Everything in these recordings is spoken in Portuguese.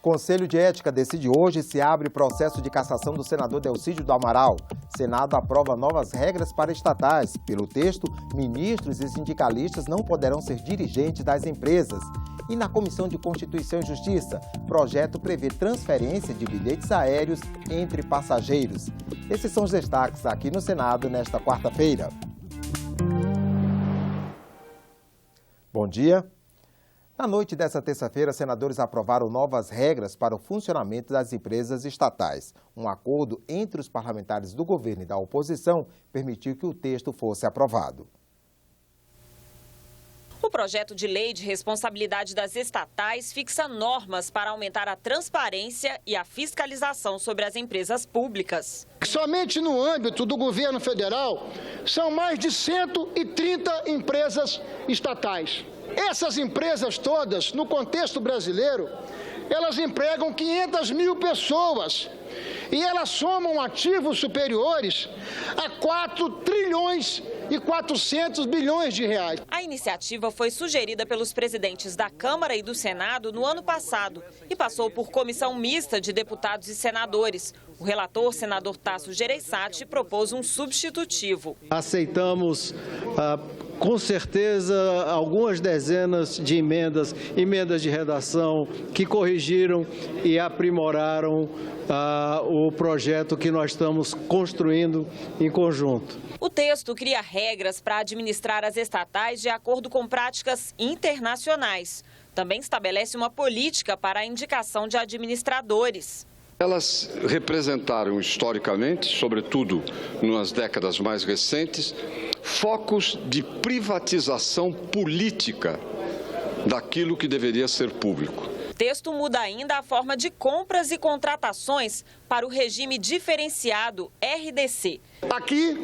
Conselho de Ética decide hoje se abre processo de cassação do senador Delcídio do Amaral. Senado aprova novas regras para estatais. Pelo texto, ministros e sindicalistas não poderão ser dirigentes das empresas. E na Comissão de Constituição e Justiça, projeto prevê transferência de bilhetes aéreos entre passageiros. Esses são os destaques aqui no Senado nesta quarta-feira. Bom dia. Na noite desta terça-feira, senadores aprovaram novas regras para o funcionamento das empresas estatais. Um acordo entre os parlamentares do governo e da oposição permitiu que o texto fosse aprovado. O projeto de lei de responsabilidade das estatais fixa normas para aumentar a transparência e a fiscalização sobre as empresas públicas. Somente no âmbito do governo federal, são mais de 130 empresas estatais. Essas empresas todas, no contexto brasileiro, elas empregam 500 mil pessoas e elas somam ativos superiores a 4 trilhões e 400 bilhões de reais. A iniciativa foi sugerida pelos presidentes da Câmara e do Senado no ano passado e passou por comissão mista de deputados e senadores. O relator, senador Tasso Gereissati, propôs um substitutivo. Aceitamos com certeza algumas dezenas de emendas de redação que corrigiram e aprimoraram o projeto que nós estamos construindo em conjunto. O texto cria regras para administrar as estatais de acordo com práticas internacionais. Também estabelece uma política para a indicação de administradores. Elas representaram historicamente, sobretudo nas décadas mais recentes, focos de privatização política daquilo que deveria ser público. O texto muda ainda a forma de compras e contratações para o regime diferenciado RDC. Aqui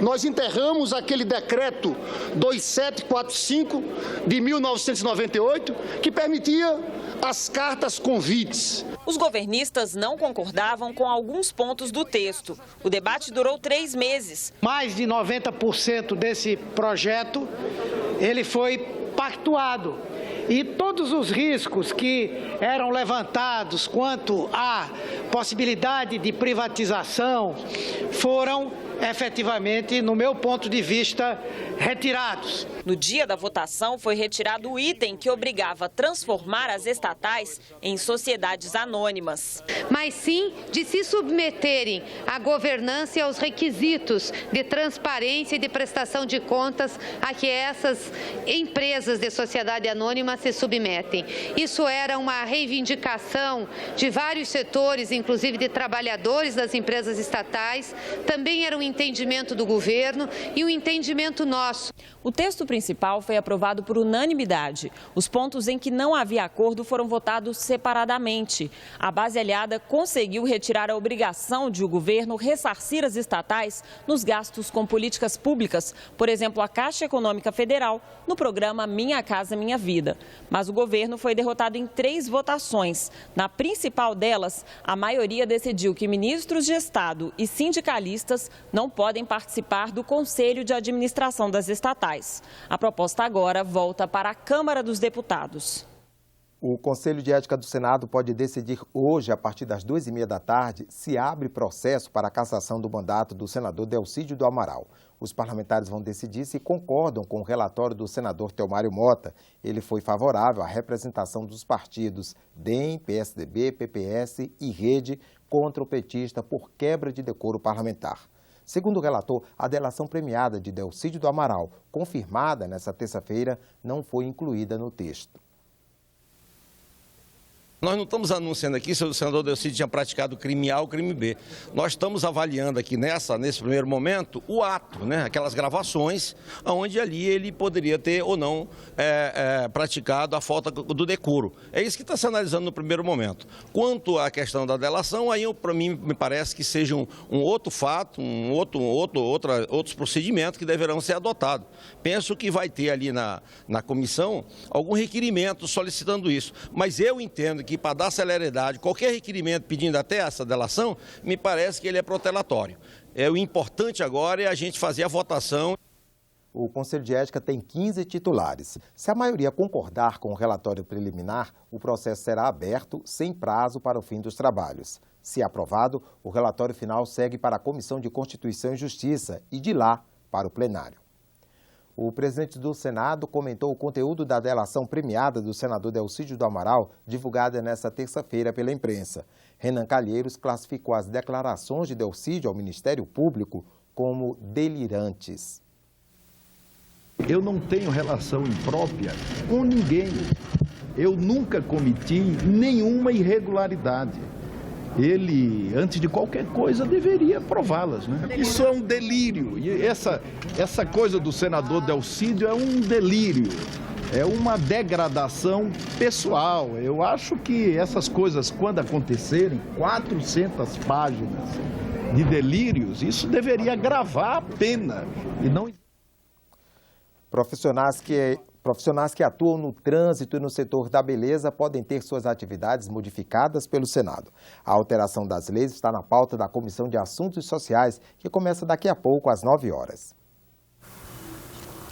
nós enterramos aquele decreto 2745 de 1998 que permitia as cartas convites. Os governistas não concordavam com alguns pontos do texto. O debate durou 3 meses. Mais de 90% desse projeto ele foi pactuado. E todos os riscos que eram levantados quanto à possibilidade de privatização foram efetivamente, no meu ponto de vista, retirados. No dia da votação, foi retirado o item que obrigava a transformar as estatais em sociedades anônimas. Mas sim de se submeterem à governança e aos requisitos de transparência e de prestação de contas a que essas empresas de sociedade anônima se submetem. Isso era uma reivindicação de vários setores, inclusive de trabalhadores das empresas estatais, também era um entendimento do governo e um entendimento nosso. O texto principal foi aprovado por unanimidade. Os pontos em que não havia acordo foram votados separadamente. A base aliada conseguiu retirar a obrigação de o governo ressarcir as estatais nos gastos com políticas públicas, por exemplo, a Caixa Econômica Federal, no programa Minha Casa Minha Vida. Mas o governo foi derrotado em 3 votações. Na principal delas, a maioria decidiu que ministros de Estado e sindicalistas não podem participar do Conselho de Administração das estatais. A proposta agora volta para a Câmara dos Deputados. O Conselho de Ética do Senado pode decidir hoje, a partir das 2h30 da tarde, se abre processo para a cassação do mandato do senador Delcídio do Amaral. Os parlamentares vão decidir se concordam com o relatório do senador Telmário Mota. Ele foi favorável à representação dos partidos DEM, PSDB, PPS e Rede contra o petista por quebra de decoro parlamentar. Segundo o relator, a delação premiada de Delcídio do Amaral, confirmada nesta terça-feira, não foi incluída no texto. Nós não estamos anunciando aqui se o senador Delcídio tinha praticado crime A ou crime B. Nós estamos avaliando aqui nesse primeiro momento o ato, né? Aquelas gravações onde ali ele poderia ter ou não praticado a falta do decoro. É isso que está se analisando no primeiro momento. Quanto à questão da delação, aí para mim me parece que seja um outro fato, outros procedimentos que deverão ser adotados. Penso que vai ter ali na comissão algum requerimento solicitando isso, mas eu entendo que para dar celeridade, qualquer requerimento pedindo até essa delação, me parece que ele é protelatório. O importante agora é a gente fazer a votação. O Conselho de Ética tem 15 titulares. Se a maioria concordar com o relatório preliminar, o processo será aberto sem prazo para o fim dos trabalhos. Se aprovado, o relatório final segue para a Comissão de Constituição e Justiça e de lá para o plenário. O presidente do Senado comentou o conteúdo da delação premiada do senador Delcídio do Amaral, divulgada nesta terça-feira pela imprensa. Renan Calheiros classificou as declarações de Delcídio ao Ministério Público como delirantes. Eu não tenho relação imprópria com ninguém. Eu nunca cometi nenhuma irregularidade. Ele, antes de qualquer coisa, deveria prová-las, né? Isso é um delírio. E essa coisa do senador Delcídio é um delírio. É uma degradação pessoal. Eu acho que essas coisas, quando acontecerem, 400 páginas de delírios, isso deveria agravar a pena e não... Profissionais que atuam no trânsito e no setor da beleza podem ter suas atividades modificadas pelo Senado. A alteração das leis está na pauta da Comissão de Assuntos Sociais, que começa daqui a pouco, às 9 horas.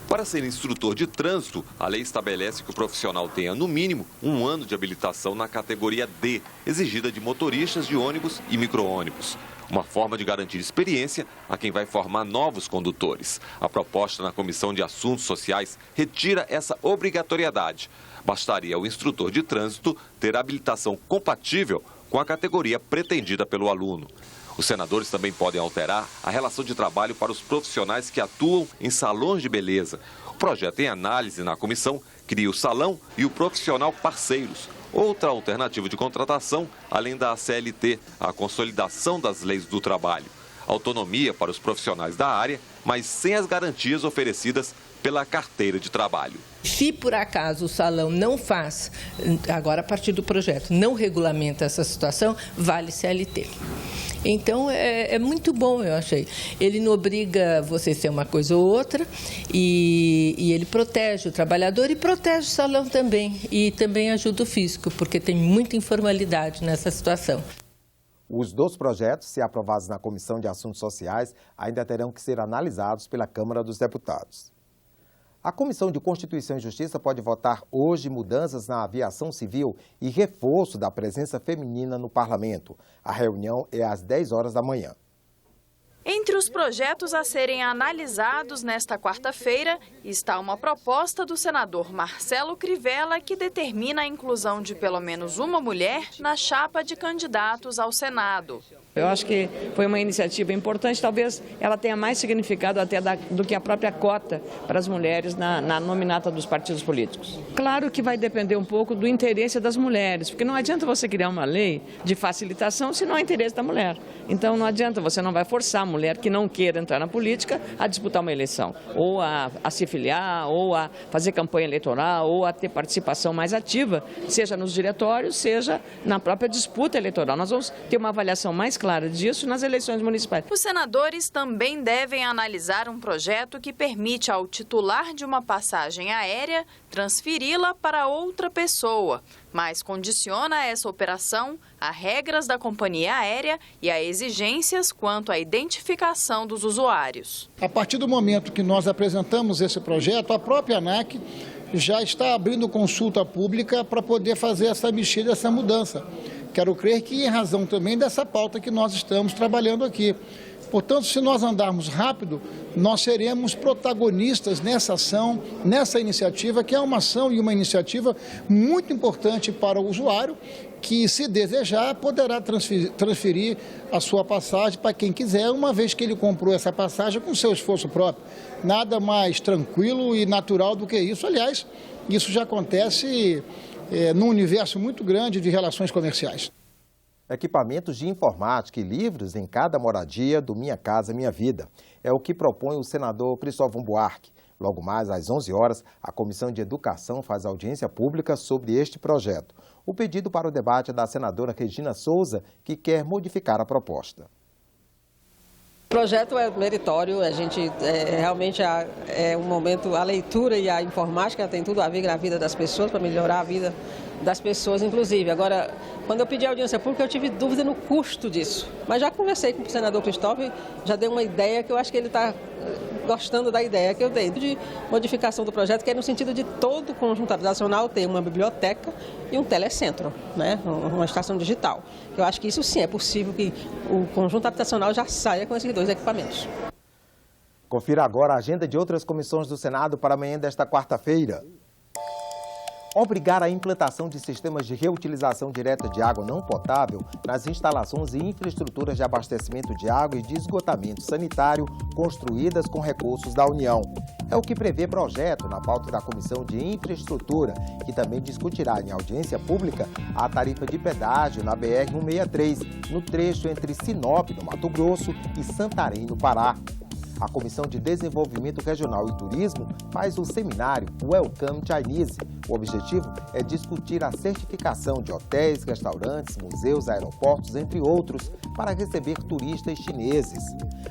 Para ser instrutor de trânsito, a lei estabelece que o profissional tenha, no mínimo, 1 ano de habilitação na categoria D, exigida de motoristas de ônibus e micro-ônibus. Uma forma de garantir experiência a quem vai formar novos condutores. A proposta na Comissão de Assuntos Sociais retira essa obrigatoriedade. Bastaria ao instrutor de trânsito ter habilitação compatível com a categoria pretendida pelo aluno. Os senadores também podem alterar a relação de trabalho para os profissionais que atuam em salões de beleza. O projeto em análise na comissão cria o salão e o profissional parceiros. Outra alternativa de contratação, além da CLT, a consolidação das leis do trabalho. Autonomia para os profissionais da área, mas sem as garantias oferecidas pela carteira de trabalho. Se por acaso o salão não faz, agora a partir do projeto, não regulamenta essa situação, vale CLT. Então é muito bom, eu achei. Ele não obriga você a ser uma coisa ou outra e ele protege o trabalhador e protege o salão também. E também ajuda o fisco, porque tem muita informalidade nessa situação. Os 2 projetos, se aprovados na Comissão de Assuntos Sociais, ainda terão que ser analisados pela Câmara dos Deputados. A Comissão de Constituição e Justiça pode votar hoje mudanças na aviação civil e reforço da presença feminina no parlamento. A reunião é às 10 horas da manhã. Entre os projetos a serem analisados nesta quarta-feira está uma proposta do senador Marcelo Crivella que determina a inclusão de pelo menos uma mulher na chapa de candidatos ao Senado. Eu acho que foi uma iniciativa importante, talvez ela tenha mais significado até do que a própria cota para as mulheres na nominata dos partidos políticos. Claro que vai depender um pouco do interesse das mulheres, porque não adianta você criar uma lei de facilitação se não há interesse da mulher. Então não adianta, você não vai forçar a mulher que não queira entrar na política a disputar uma eleição, ou a se filiar, ou a fazer campanha eleitoral, ou a ter participação mais ativa, seja nos diretórios, seja na própria disputa eleitoral. Nós vamos ter uma avaliação mais clara disso nas eleições municipais. Os senadores também devem analisar um projeto que permite ao titular de uma passagem aérea transferi-la para outra pessoa, mas condiciona essa operação a regras da companhia aérea e a exigências quanto à identificação dos usuários. A partir do momento que nós apresentamos esse projeto, a própria ANAC já está abrindo consulta pública para poder fazer essa mexida, essa mudança. Quero crer que em razão também dessa pauta que nós estamos trabalhando aqui. Portanto, se nós andarmos rápido, nós seremos protagonistas nessa ação, nessa iniciativa, que é uma ação e uma iniciativa muito importante para o usuário, que, se desejar, poderá transferir a sua passagem para quem quiser, uma vez que ele comprou essa passagem com seu esforço próprio. Nada mais tranquilo e natural do que isso. Aliás, isso já acontece num universo muito grande de relações comerciais. Equipamentos de informática e livros em cada moradia do Minha Casa Minha Vida. É o que propõe o senador Cristóvão Buarque. Logo mais às 11 horas, a Comissão de Educação faz audiência pública sobre este projeto. O pedido para o debate é da senadora Regina Souza, que quer modificar a proposta. O projeto é meritório, a gente realmente é um momento, a leitura e a informática tem tudo a ver com a vida das pessoas, para melhorar a vida das pessoas, inclusive. Agora, quando eu pedi a audiência pública, eu tive dúvida no custo disso, mas já conversei com o senador Cristóvão, já dei uma ideia que eu acho que ele está gostando da ideia que eu dei de modificação do projeto, que é no sentido de todo o conjunto habitacional ter uma biblioteca e um telecentro, né? Uma estação digital. Eu acho que isso sim é possível que o conjunto habitacional já saia com esses 2 equipamentos. Confira agora a agenda de outras comissões do Senado para amanhã desta quarta-feira. Obrigar a implantação de sistemas de reutilização direta de água não potável nas instalações e infraestruturas de abastecimento de água e de esgotamento sanitário construídas com recursos da União. É o que prevê projeto na pauta da Comissão de Infraestrutura, que também discutirá em audiência pública a tarifa de pedágio na BR-163, no trecho entre Sinop, no Mato Grosso, e Santarém, no Pará. A Comissão de Desenvolvimento Regional e Turismo faz o seminário Welcome Chinese. O objetivo é discutir a certificação de hotéis, restaurantes, museus, aeroportos, entre outros, para receber turistas chineses.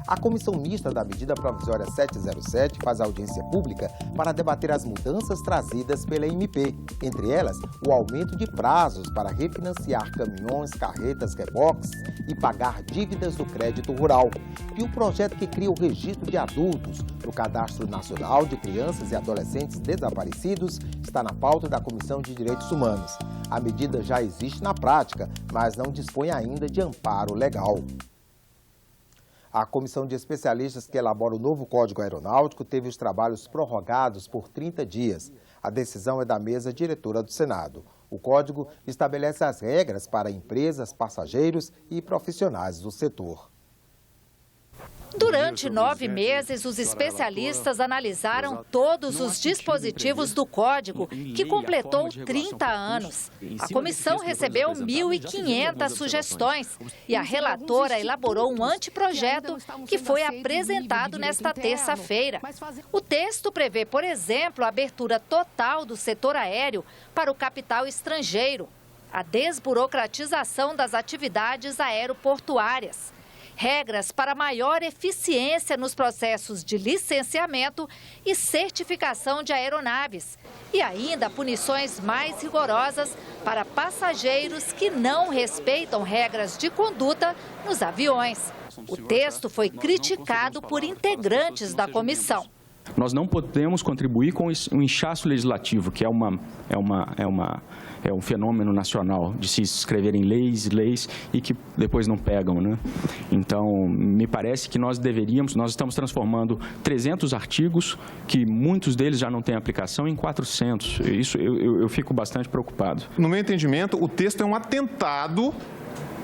A Comissão Mista da Medida Provisória 707 faz audiência pública para debater as mudanças trazidas pela MP, entre elas o aumento de prazos para refinanciar caminhões, carretas, reboques e pagar dívidas do crédito rural. E o projeto que cria o registro de adultos no Cadastro Nacional de Crianças e Adolescentes Desaparecidos está na pauta da Comissão de Direitos Humanos. A medida já existe na prática, mas não dispõe ainda de amparo legal. A comissão de especialistas que elabora o novo Código Aeronáutico teve os trabalhos prorrogados por 30 dias. A decisão é da mesa diretora do Senado. O código estabelece as regras para empresas, passageiros e profissionais do setor. Durante 9 meses, os especialistas analisaram todos os dispositivos do Código, que completou 30 anos. A comissão recebeu 1.500 sugestões e a relatora elaborou um anteprojeto que foi apresentado nesta terça-feira. O texto prevê, por exemplo, a abertura total do setor aéreo para o capital estrangeiro, a desburocratização das atividades aeroportuárias, regras para maior eficiência nos processos de licenciamento e certificação de aeronaves e ainda punições mais rigorosas para passageiros que não respeitam regras de conduta nos aviões. O texto foi criticado por integrantes da comissão. Nós não podemos contribuir com o inchaço legislativo, que é um fenômeno nacional de se escreverem leis e que depois não pegam, né? Então, me parece que nós estamos transformando 300 artigos, que muitos deles já não têm aplicação, em 400. Isso eu fico bastante preocupado. No meu entendimento, o texto é um atentado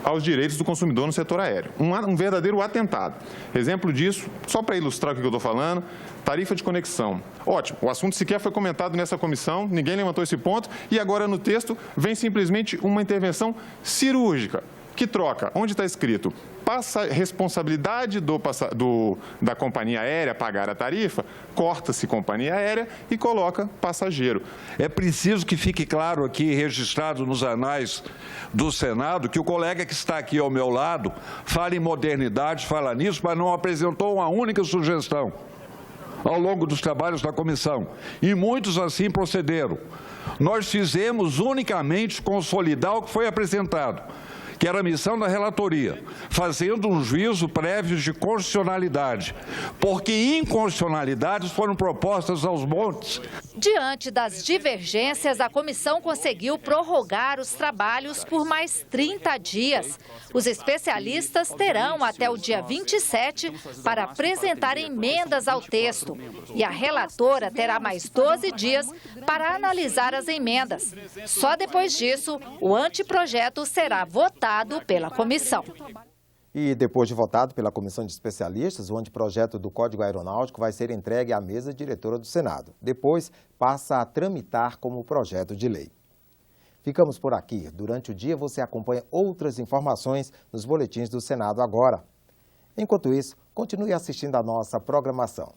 aos direitos do consumidor no setor aéreo. Um verdadeiro atentado. Exemplo disso, só para ilustrar o que eu estou falando, tarifa de conexão. Ótimo, o assunto sequer foi comentado nessa comissão, ninguém levantou esse ponto, e agora no texto vem simplesmente uma intervenção cirúrgica, que troca, onde está escrito, responsabilidade da companhia aérea pagar a tarifa, corta-se companhia aérea e coloca passageiro. É preciso que fique claro aqui, registrado nos anais do Senado, que o colega que está aqui ao meu lado fala em modernidade, fala nisso, mas não apresentou uma única sugestão ao longo dos trabalhos da comissão. E muitos assim procederam. Nós fizemos unicamente consolidar o que foi apresentado, que era a missão da relatoria, fazendo um juízo prévio de constitucionalidade, porque inconstitucionalidades foram propostas aos montes. Diante das divergências, a comissão conseguiu prorrogar os trabalhos por mais 30 dias. Os especialistas terão até o dia 27 para apresentar emendas ao texto e a relatora terá mais 12 dias para analisar as emendas. Só depois disso, o anteprojeto será votado pela comissão. E depois de votado pela comissão de especialistas, o anteprojeto do Código Aeronáutico vai ser entregue à mesa diretora do Senado. Depois, passa a tramitar como projeto de lei. Ficamos por aqui. Durante o dia, você acompanha outras informações nos boletins do Senado agora. Enquanto isso, continue assistindo a nossa programação.